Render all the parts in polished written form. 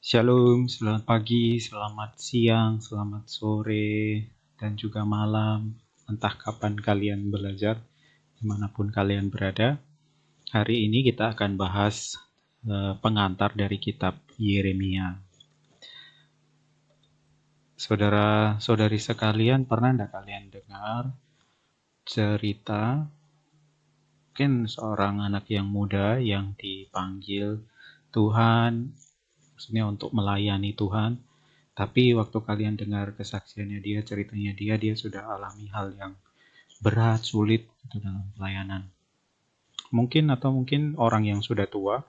Shalom, selamat pagi, selamat siang, selamat sore, dan juga malam. Entah kapan kalian belajar, dimanapun kalian berada. Hari ini kita akan bahas pengantar dari kitab Yeremia. Saudara-saudari sekalian, pernah tidak kalian dengar cerita mungkin seorang anak yang muda yang dipanggil Tuhan, maksudnya untuk melayani Tuhan. Tapi waktu kalian dengar kesaksiannya dia, ceritanya dia sudah alami hal yang berat, sulit gitu dalam pelayanan. Mungkin orang yang sudah tua,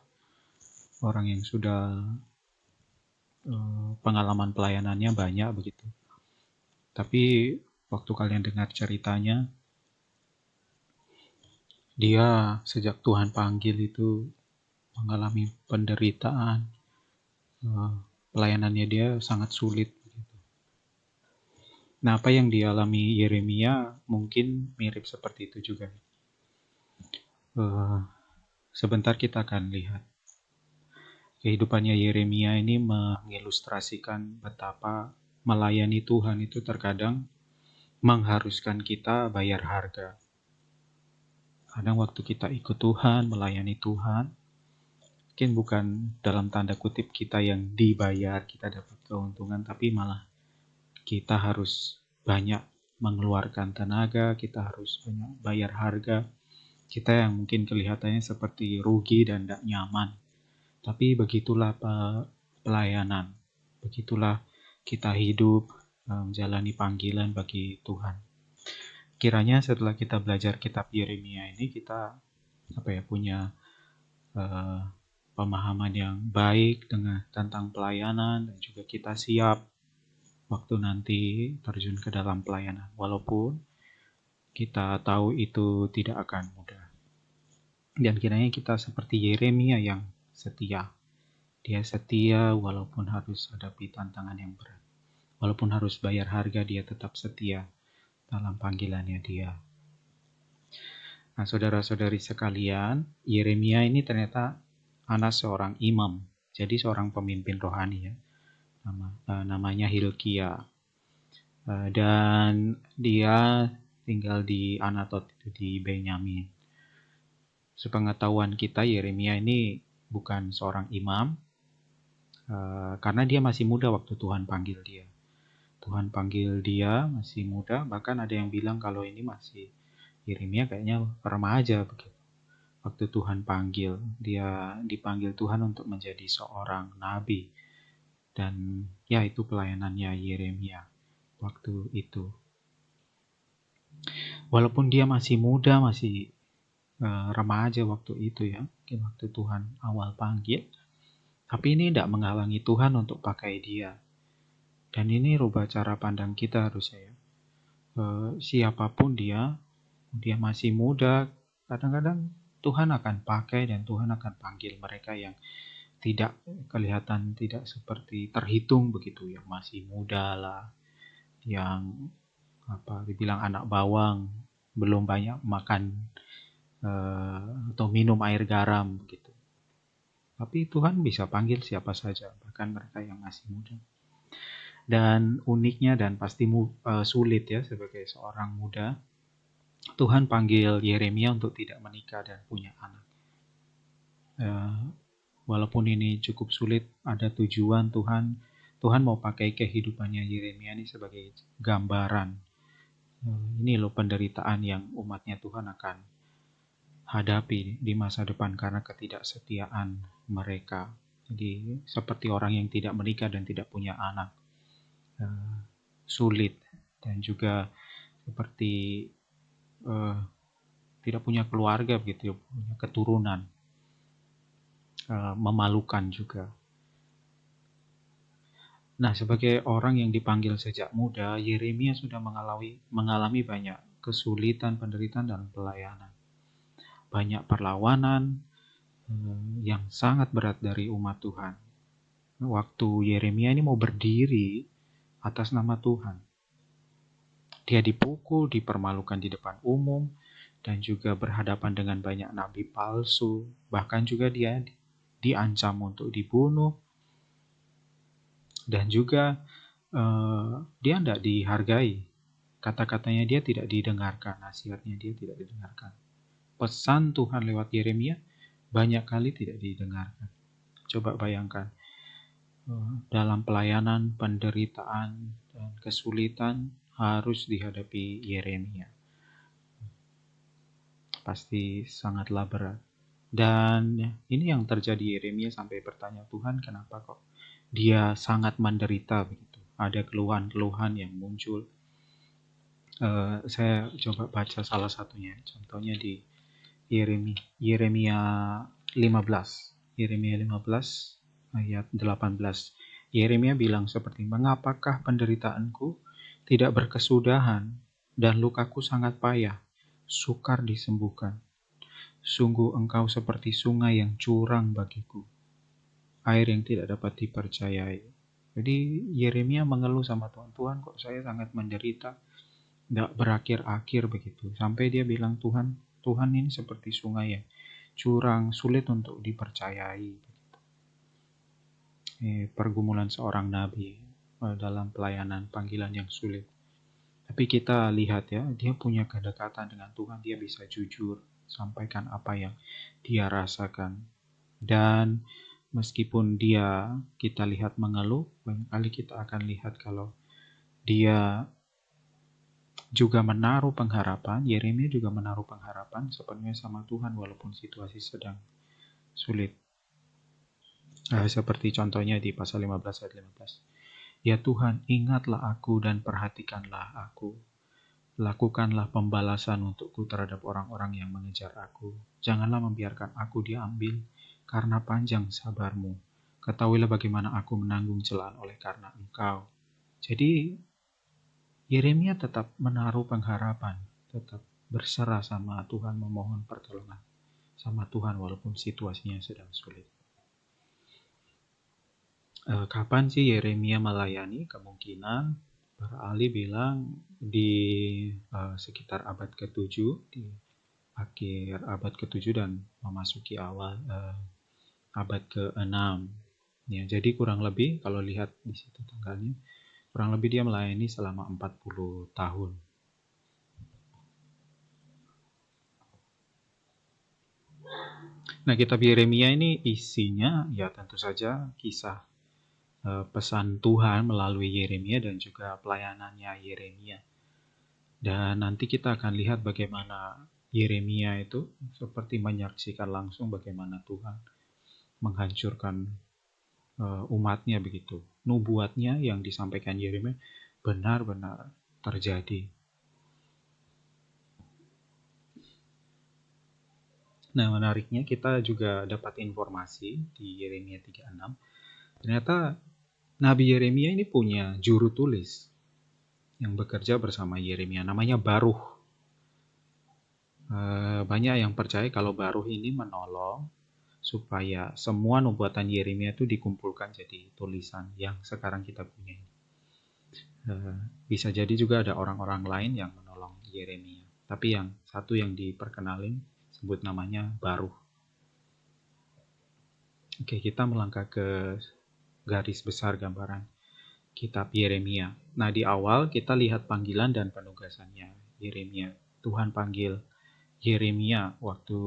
orang yang sudah pengalaman pelayanannya banyak begitu. Tapi waktu kalian dengar ceritanya, dia sejak Tuhan panggil itu mengalami penderitaan, pelayanannya dia sangat sulit. Nah, apa yang dialami Yeremia mungkin mirip seperti itu juga. Sebentar kita akan lihat. Kehidupannya Yeremia ini mengilustrasikan betapa melayani Tuhan itu terkadang mengharuskan kita bayar harga. Kadang waktu kita ikut Tuhan, melayani Tuhan, mungkin bukan dalam tanda kutip kita yang dibayar, kita dapat keuntungan, tapi malah kita harus banyak mengeluarkan tenaga, kita harus banyak bayar harga. Kita yang mungkin kelihatannya seperti rugi dan tidak nyaman. Tapi begitulah pelayanan, begitulah kita hidup, menjalani panggilan bagi Tuhan. Kiranya setelah kita belajar kitab Yeremia ini, kita punya pemahaman yang baik tentang pelayanan, dan juga kita siap waktu nanti terjun ke dalam pelayanan. Walaupun kita tahu itu tidak akan mudah. Dan kiranya kita seperti Yeremia yang setia. Dia setia walaupun harus hadapi tantangan yang berat. Walaupun harus bayar harga, dia tetap setia dalam panggilannya dia. Nah, saudara-saudari sekalian, Yeremia ini ternyata anak seorang imam. Jadi seorang pemimpin rohani ya. Namanya Hilkia. Dan dia tinggal di Anatot, di Benyamin. Sepengetahuan kita, Yeremia ini bukan seorang imam, karena dia masih muda waktu Tuhan panggil dia. Tuhan panggil dia masih muda, bahkan ada yang bilang kalau ini masih Yeremia kayaknya remaja begitu. Waktu Tuhan panggil, dia dipanggil Tuhan untuk menjadi seorang nabi. Dan ya, itu pelayanannya Yeremia waktu itu. Walaupun dia masih muda, masih remaja waktu itu ya, mungkin waktu Tuhan awal panggil, tapi ini tidak menghalangi Tuhan untuk pakai dia. Dan ini rubah cara pandang kita harusnya ya. Siapapun dia masih muda, kadang-kadang Tuhan akan pakai dan Tuhan akan panggil mereka yang tidak kelihatan, tidak seperti terhitung begitu, yang masih muda lah, yang dibilang anak bawang, belum banyak makan atau minum air garam begitu. Tapi Tuhan bisa panggil siapa saja, bahkan mereka yang masih muda. Dan uniknya dan pasti sulit ya sebagai seorang muda, Tuhan panggil Yeremia untuk tidak menikah dan punya anak. Walaupun ini cukup sulit, ada tujuan Tuhan mau pakai kehidupannya Yeremia ini sebagai gambaran. Ini loh penderitaan yang umatnya Tuhan akan hadapi di masa depan karena ketidaksetiaan mereka. Jadi seperti orang yang tidak menikah dan tidak punya anak, sulit, dan juga seperti tidak punya keluarga begitu, punya keturunan, memalukan juga. Nah, sebagai orang yang dipanggil sejak muda, Yeremia sudah mengalami banyak kesulitan, penderitaan dalam pelayanan. Banyak perlawanan yang sangat berat dari umat Tuhan. Waktu Yeremia ini mau berdiri atas nama Tuhan, dia dipukul, dipermalukan di depan umum, dan juga berhadapan dengan banyak nabi palsu. Bahkan juga dia diancam untuk dibunuh. Dan juga dia tidak dihargai. Kata-katanya dia tidak didengarkan, nasihatnya dia tidak didengarkan. Pesan Tuhan lewat Yeremia banyak kali tidak didengarkan. Coba bayangkan, dalam pelayanan, penderitaan, dan kesulitan harus dihadapi Yeremia. Pasti sangatlah berat. Dan ini yang terjadi, Yeremia sampai bertanya, Tuhan kenapa kok dia sangat menderita begitu. Ada keluhan-keluhan yang muncul. Saya coba baca salah satunya, contohnya di Yeremia 15. Yeremia 15 ayat 18. Yeremia bilang seperti, mengapakah penderitaanku tidak berkesudahan dan lukaku sangat payah, sukar disembuhkan. Sungguh engkau seperti sungai yang curang bagiku, air yang tidak dapat dipercayai. Jadi Yeremia mengeluh sama Tuhan, Tuhan kok saya sangat menderita, tidak berakhir-akhir begitu. Sampai dia bilang, Tuhan ini seperti sungai yang curang, sulit untuk dipercayai. Pergumulan seorang nabi dalam pelayanan panggilan yang sulit. Tapi kita lihat ya, dia punya kedekatan dengan Tuhan, dia bisa jujur, sampaikan apa yang dia rasakan. Dan meskipun kita lihat mengeluh, banyak kali kita akan lihat kalau dia juga menaruh pengharapan. Yeremia juga menaruh pengharapan sepenuhnya sama Tuhan walaupun situasi sedang sulit. Seperti contohnya di pasal 15 ayat 15. Ya Tuhan, ingatlah aku dan perhatikanlah aku. Lakukanlah pembalasan untukku terhadap orang-orang yang mengejar aku. Janganlah membiarkan aku diambil karena panjang sabarmu. Ketahuilah bagaimana aku menanggung celaan oleh karena Engkau. Jadi Yeremia tetap menaruh pengharapan, tetap berserah sama Tuhan, memohon pertolongan sama Tuhan walaupun situasinya sedang sulit. Kapan sih Yeremia melayani? Kemungkinan para ahli bilang di sekitar abad ke-7, di akhir abad ke-7 dan memasuki awal abad ke-6. Ya, jadi kurang lebih kalau lihat di situ tanggalnya, kurang lebih dia melayani selama 40 tahun. Nah, kitab Yeremia ini isinya ya tentu saja kisah pesan Tuhan melalui Yeremia dan juga pelayanannya Yeremia. Dan nanti kita akan lihat bagaimana Yeremia itu seperti menyaksikan langsung bagaimana Tuhan menghancurkan umatnya begitu. Nubuatnya yang disampaikan Yeremia benar-benar terjadi. Nah, menariknya kita juga dapat informasi di Yeremia 36. Ternyata Nabi Yeremia ini punya juru tulis yang bekerja bersama Yeremia, namanya Baruh. Banyak yang percaya kalau Baruh ini menolong supaya semua nubuatan Yeremia itu dikumpulkan jadi tulisan yang sekarang kita punya. Bisa jadi juga ada orang-orang lain yang menolong Yeremia. Tapi yang satu yang diperkenalin sebut namanya Baruh. Oke, kita melangkah ke garis besar gambaran kitab Yeremia. Nah, di awal kita lihat panggilan dan penugasannya Yeremia. Tuhan panggil Yeremia waktu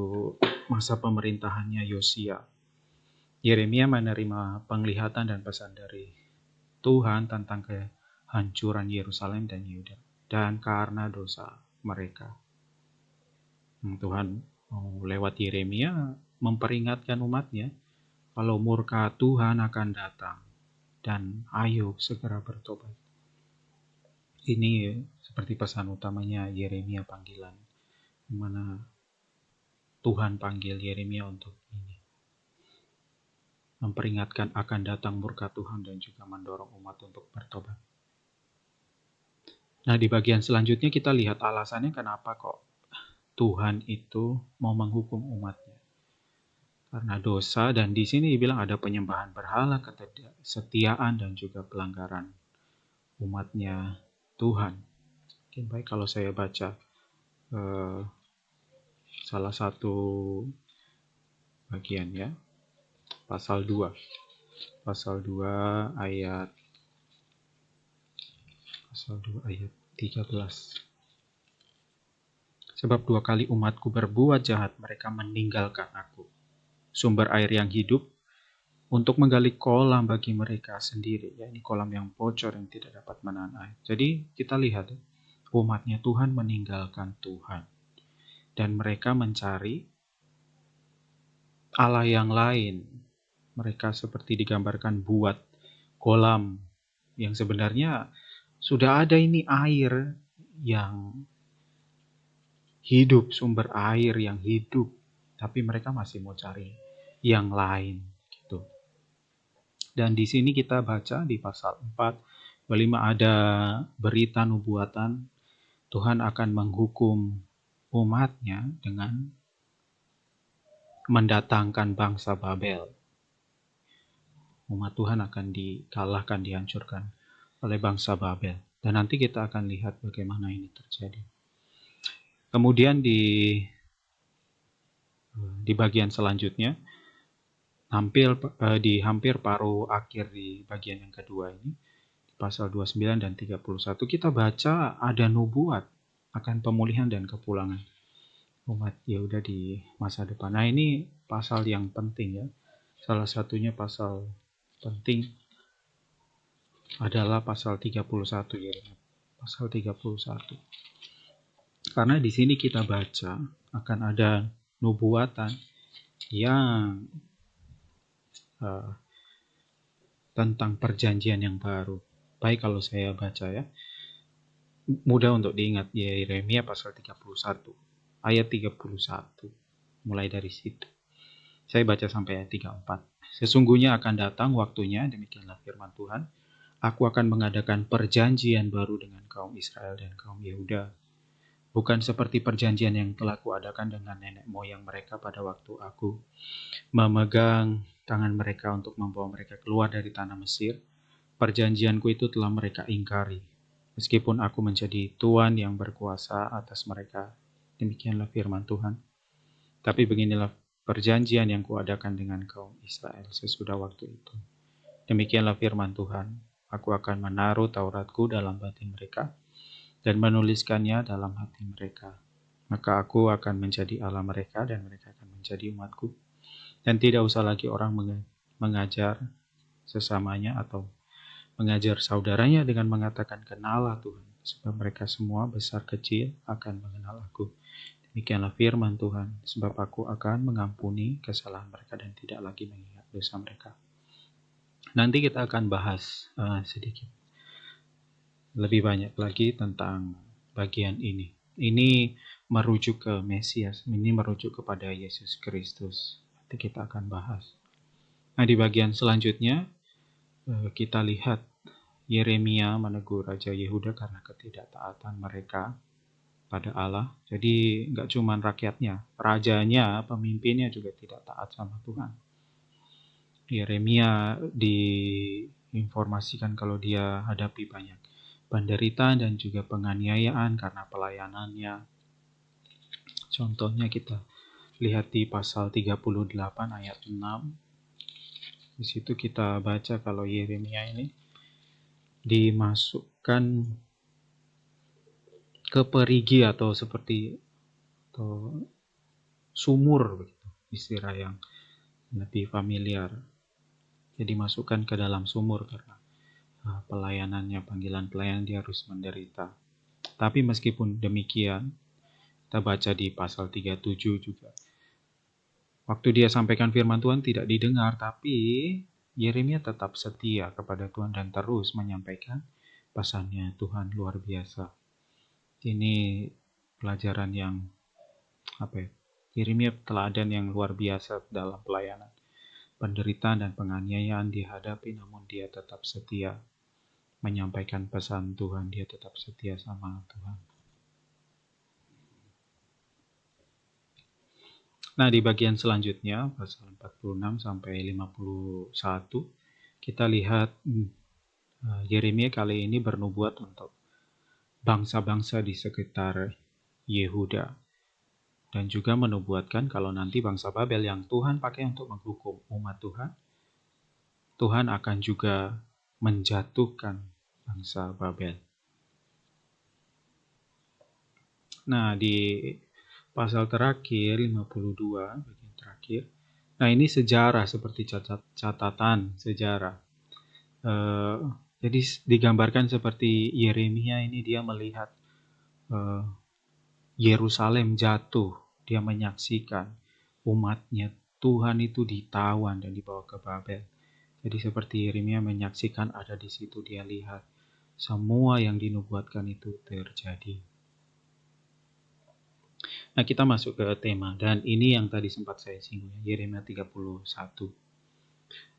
masa pemerintahannya Yosia. Yeremia menerima penglihatan dan pesan dari Tuhan tentang kehancuran Yerusalem dan Yehuda dan karena dosa mereka. Tuhan lewat Yeremia memperingatkan umatnya kalau murka Tuhan akan datang dan ayo segera bertobat. Ini seperti pesan utamanya Yeremia panggilan, di mana Tuhan panggil Yeremia untuk ini, memperingatkan akan datang murka Tuhan dan juga mendorong umat untuk bertobat. Nah, di bagian selanjutnya kita lihat alasannya kenapa kok Tuhan itu mau menghukum umatnya. Karena dosa, dan di sini dibilang ada penyembahan berhala, kesetiaan, dan juga pelanggaran umatnya Tuhan. Mungkin baik kalau saya baca salah satu bagian ya, pasal 2 ayat Pasal 2 ayat 13. Sebab 2 kali umatku berbuat jahat, mereka meninggalkan aku, sumber air yang hidup, untuk menggali kolam bagi mereka sendiri. Ya, ini kolam yang bocor yang tidak dapat menahan air. Jadi kita lihat umatnya Tuhan meninggalkan Tuhan. Dan mereka mencari Allah yang lain. Mereka seperti digambarkan buat kolam yang sebenarnya sudah ada ini air yang hidup, sumber air yang hidup. Tapi mereka masih mau cari yang lain. Gitu. Dan di sini kita baca di pasal 4, 5 ada berita nubuatan Tuhan akan menghukum umatnya dengan mendatangkan bangsa Babel. Umat Tuhan akan dikalahkan, dihancurkan oleh bangsa Babel. Dan nanti kita akan lihat bagaimana ini terjadi. Kemudian di bagian selanjutnya, di hampir paruh akhir di bagian yang kedua ini, pasal 29 dan 31, kita baca ada nubuat akan pemulihan dan kepulangan umat Yehuda di masa depan. Nah, ini pasal yang penting ya. Salah satunya pasal penting adalah pasal 31 ya. Pasal 31. Karena di sini kita baca akan ada nubuatan yang tentang perjanjian yang baru. Baik kalau saya baca ya. Mudah untuk diingat, Yeremia pasal 31, ayat 31. Mulai dari situ. Saya baca sampai ayat 34. Sesungguhnya akan datang waktunya, demikianlah firman Tuhan, aku akan mengadakan perjanjian baru dengan kaum Israel dan kaum Yehuda. Bukan seperti perjanjian yang telah kuadakan dengan nenek moyang mereka pada waktu aku memegang tangan mereka untuk membawa mereka keluar dari tanah Mesir. Perjanjianku itu telah mereka ingkari, meskipun aku menjadi Tuhan yang berkuasa atas mereka. Demikianlah firman Tuhan. Tapi beginilah perjanjian yang kuadakan dengan kaum Israel sesudah waktu itu. Demikianlah firman Tuhan. Aku akan menaruh Tauratku dalam batin mereka dan menuliskannya dalam hati mereka. Maka aku akan menjadi Allah mereka dan mereka akan menjadi umatku. Dan tidak usah lagi orang mengajar sesamanya atau mengajar saudaranya dengan mengatakan kenalah Tuhan. Sebab mereka semua besar kecil akan mengenal aku. Demikianlah firman Tuhan. Sebab aku akan mengampuni kesalahan mereka dan tidak lagi mengingat dosa mereka. Nanti kita akan bahas sedikit lebih banyak lagi tentang bagian ini. Ini merujuk ke Mesias, ini merujuk kepada Yesus Kristus. Nanti kita akan bahas. Nah, di bagian selanjutnya kita lihat Yeremia menegur Raja Yehuda karena ketidaktaatan mereka pada Allah. Jadi nggak cuma rakyatnya, rajanya, pemimpinnya juga tidak taat sama Tuhan. Yeremia diinformasikan kalau dia hadapi banyak penderitaan dan juga penganiayaan karena pelayanannya. Contohnya kita lihat di pasal 38 ayat 6. Di situ kita baca kalau Yeremia ini dimasukkan ke perigi atau seperti sumur begitu, istilah yang lebih familiar. Jadi masukkan ke dalam sumur karena pelayanannya, panggilan pelayan dia harus menderita. Tapi meskipun demikian, kita baca di pasal 37 juga. Waktu dia sampaikan firman Tuhan tidak didengar, tapi Yeremia tetap setia kepada Tuhan dan terus menyampaikan pesannya. Tuhan luar biasa. Ini pelajaran yang Yeremia teladan yang luar biasa dalam pelayanan. Penderitaan dan penganiayaan dihadapi, namun dia tetap setia menyampaikan pesan Tuhan. Dia tetap setia sama Tuhan. Nah, di bagian selanjutnya, pasal 46 sampai 51, kita lihat Yeremia kali ini bernubuat untuk bangsa-bangsa di sekitar Yehuda. Dan juga menubuatkan kalau nanti bangsa Babel yang Tuhan pakai untuk menghukum umat Tuhan, Tuhan akan juga menjatuhkan bangsa Babel. Nah, di pasal terakhir 52, bagian terakhir. Nah, ini sejarah seperti catatan sejarah. Jadi digambarkan seperti Yeremia ini dia melihat Yerusalem jatuh. Dia menyaksikan umatnya Tuhan itu ditawan dan dibawa ke Babel. Jadi seperti Yeremia menyaksikan ada di situ, dia lihat semua yang dinubuatkan itu terjadi. Nah, kita masuk ke tema, dan ini yang tadi sempat saya singgung, Yeremia 31.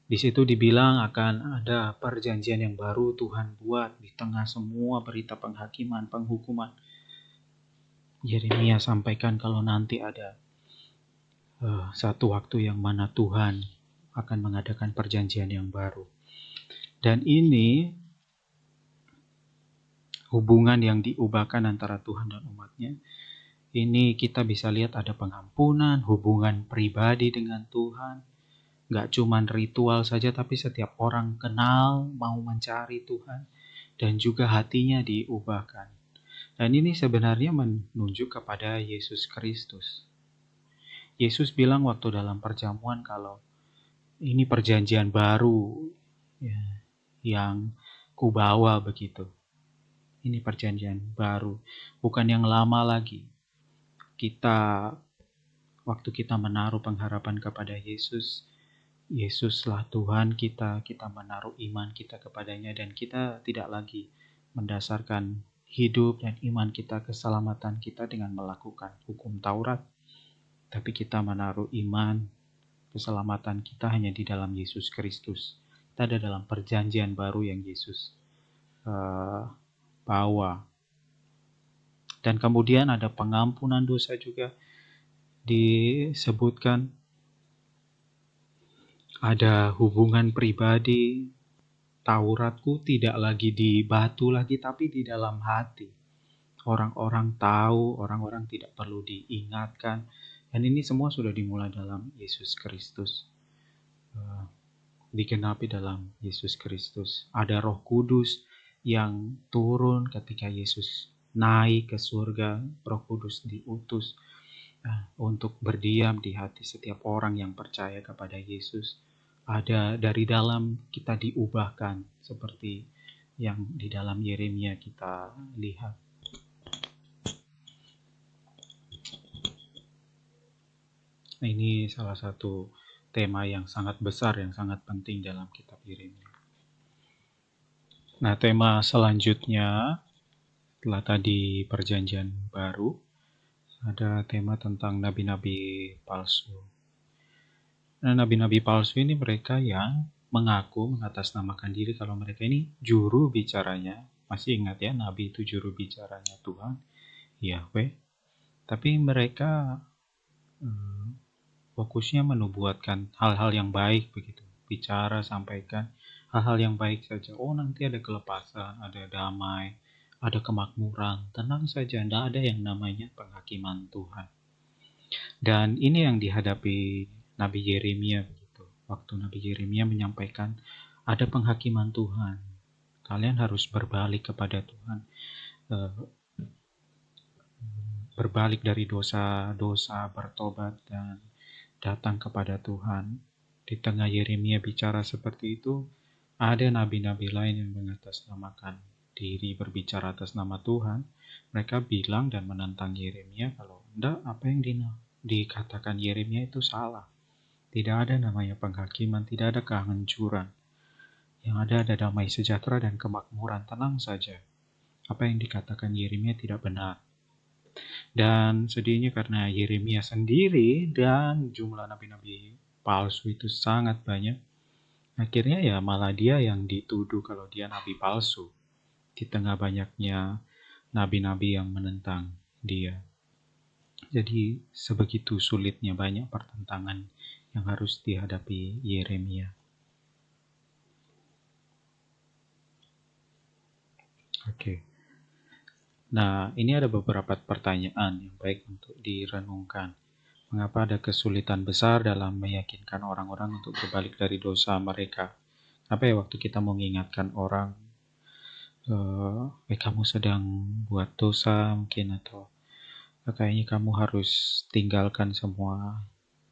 Di situ dibilang akan ada perjanjian yang baru Tuhan buat di tengah semua berita penghakiman, penghukuman. Yeremia sampaikan kalau nanti ada satu waktu yang mana Tuhan akan mengadakan perjanjian yang baru. Dan ini hubungan yang diubahkan antara Tuhan dan umatnya. Ini kita bisa lihat ada pengampunan, hubungan pribadi dengan Tuhan. Gak cuman ritual saja, tapi setiap orang kenal, mau mencari Tuhan. Dan juga hatinya diubahkan. Dan ini sebenarnya menunjuk kepada Yesus Kristus. Yesus bilang waktu dalam perjamuan kalau ini perjanjian baru ya, yang kubawa begitu. Ini perjanjian baru, bukan yang lama lagi. Waktu kita menaruh pengharapan kepada Yesus, Yesuslah Tuhan kita menaruh iman kita kepadanya, dan kita tidak lagi mendasarkan hidup dan iman kita, keselamatan kita dengan melakukan hukum Taurat. Tapi kita menaruh iman, keselamatan kita hanya di dalam Yesus Kristus. Kita ada dalam perjanjian baru yang Yesus bawa. Dan kemudian ada pengampunan dosa juga disebutkan. Ada hubungan pribadi. Tauratku tidak lagi di batu lagi, tapi di dalam hati. Orang-orang tahu, orang-orang tidak perlu diingatkan. Dan ini semua sudah dimulai dalam Yesus Kristus. Digenapi dalam Yesus Kristus. Ada Roh Kudus yang turun ketika Yesus naik ke surga. Roh Kudus diutus untuk berdiam di hati setiap orang yang percaya kepada Yesus. Ada dari dalam kita diubahkan seperti yang di dalam Yeremia kita lihat. Nah, ini salah satu tema yang sangat besar, yang sangat penting dalam kitab Yeremia. Nah, tema selanjutnya setelah tadi perjanjian baru, ada tema tentang nabi-nabi palsu. Nah, nabi-nabi palsu ini mereka yang mengaku mengatasnamakan diri kalau mereka ini juru bicaranya. Masih ingat ya, nabi itu juru bicaranya Tuhan, Yahweh. Tapi mereka fokusnya menubuatkan hal-hal yang baik begitu. Bicara, sampaikan hal-hal yang baik saja. Oh, nanti ada kelepasan, ada damai, ada kemakmuran. Tenang saja, tidak ada yang namanya penghakiman Tuhan. Dan ini yang dihadapi Nabi Yeremia begitu. Waktu Nabi Yeremia menyampaikan ada penghakiman Tuhan. Kalian harus berbalik kepada Tuhan. Berbalik dari dosa-dosa, bertobat dan datang kepada Tuhan. Di tengah Yeremia bicara seperti itu, ada nabi-nabi lain yang mengatasnamakan diri berbicara atas nama Tuhan. Mereka bilang dan menentang Yeremia kalau enggak, apa yang dikatakan Yeremia itu salah. Tidak ada namanya penghakiman, tidak ada kehancuran. Yang ada damai sejahtera dan kemakmuran, tenang saja. Apa yang dikatakan Yeremia tidak benar. Dan sedihnya karena Yeremia sendiri dan jumlah nabi-nabi palsu itu sangat banyak. Akhirnya ya malah dia yang dituduh kalau dia nabi palsu. Di tengah banyaknya nabi-nabi yang menentang dia. Jadi sebegitu sulitnya banyak pertentangan yang harus dihadapi Yeremia. Oke. Nah, ini ada beberapa pertanyaan yang baik untuk direnungkan. Mengapa ada kesulitan besar dalam meyakinkan orang-orang untuk berbalik dari dosa mereka? Apa ya waktu kita mau mengingatkan orang, kamu sedang buat dosa mungkin, atau Kayaknya kamu harus tinggalkan semua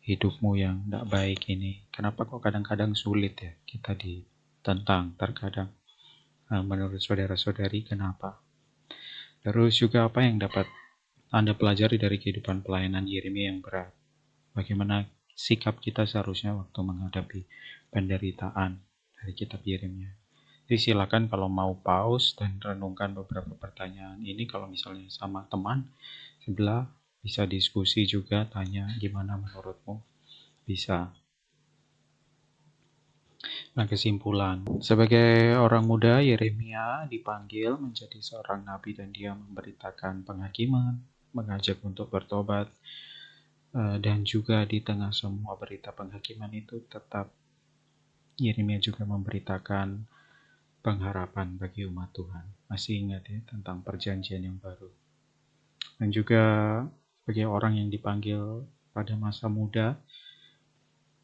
hidupmu yang tidak baik ini. Kenapa kok kadang-kadang sulit ya kita ditentang terkadang? Menurut saudara-saudari kenapa? Terus juga apa yang dapat Anda pelajari dari kehidupan pelayanan Yeremia yang berat? Bagaimana sikap kita seharusnya waktu menghadapi penderitaan dari kitab Yeremia? Jadi silakan kalau mau pause dan renungkan beberapa pertanyaan ini, kalau misalnya sama teman sebelah bisa diskusi juga, tanya gimana menurutmu, bisa. Nah, kesimpulan. Sebagai orang muda, Yeremia dipanggil menjadi seorang nabi dan dia memberitakan penghakiman, mengajak untuk bertobat, dan juga di tengah semua berita penghakiman itu tetap Yeremia juga memberitakan pengharapan bagi umat Tuhan. Masih ingat ya tentang perjanjian yang baru. Dan juga sebagai orang yang dipanggil pada masa muda,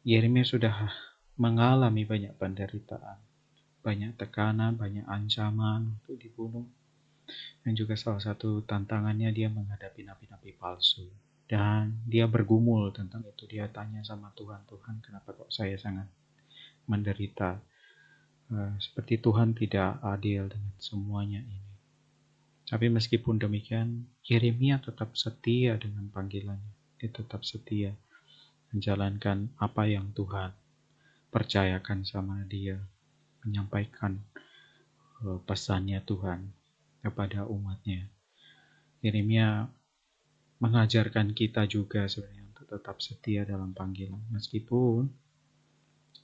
Yeremia sudah mengalami banyak penderitaan, banyak tekanan, banyak ancaman untuk dibunuh. Dan juga salah satu tantangannya dia menghadapi nabi-nabi palsu. Dan dia bergumul tentang itu. Dia tanya sama Tuhan, Tuhan kenapa kok saya sangat menderita? Seperti Tuhan tidak adil dengan semuanya ini. Tapi meskipun demikian, Yeremia tetap setia dengan panggilannya. Dia tetap setia menjalankan apa yang Tuhan percayakan sama dia, menyampaikan pesannya Tuhan kepada umatnya. Yeremia mengajarkan kita juga sebenarnya untuk tetap setia dalam panggilan, meskipun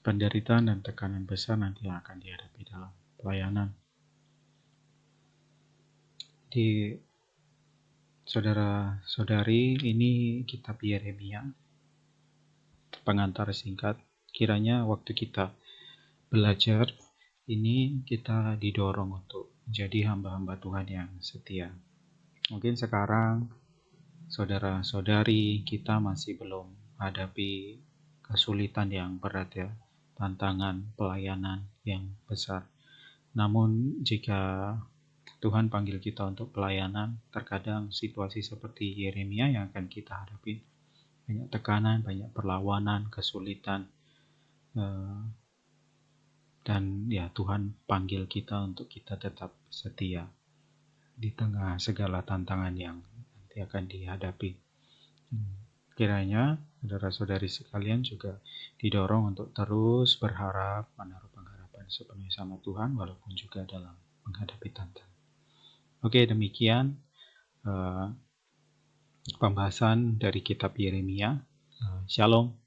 penderitaan dan tekanan besar nanti yang akan dihadapi dalam pelayanan. Di saudara-saudari, ini kitab Yeremia, pengantar singkat. Kiranya waktu kita belajar ini kita didorong untuk menjadi hamba-hamba Tuhan yang setia. Mungkin sekarang saudara-saudari kita masih belum hadapi kesulitan yang berat ya, tantangan pelayanan yang besar. Namun jika Tuhan panggil kita untuk pelayanan, terkadang situasi seperti Yeremia yang akan kita hadapi. Banyak tekanan, banyak perlawanan, kesulitan. Dan ya Tuhan panggil kita untuk kita tetap setia di tengah segala tantangan yang nanti akan dihadapi. Kiranya saudara-saudari sekalian juga didorong untuk terus berharap, menaruh pengharapan sepenuhnya sama Tuhan walaupun juga dalam menghadapi tantangan. Oke, demikian pembahasan dari kitab Yeremia. Shalom.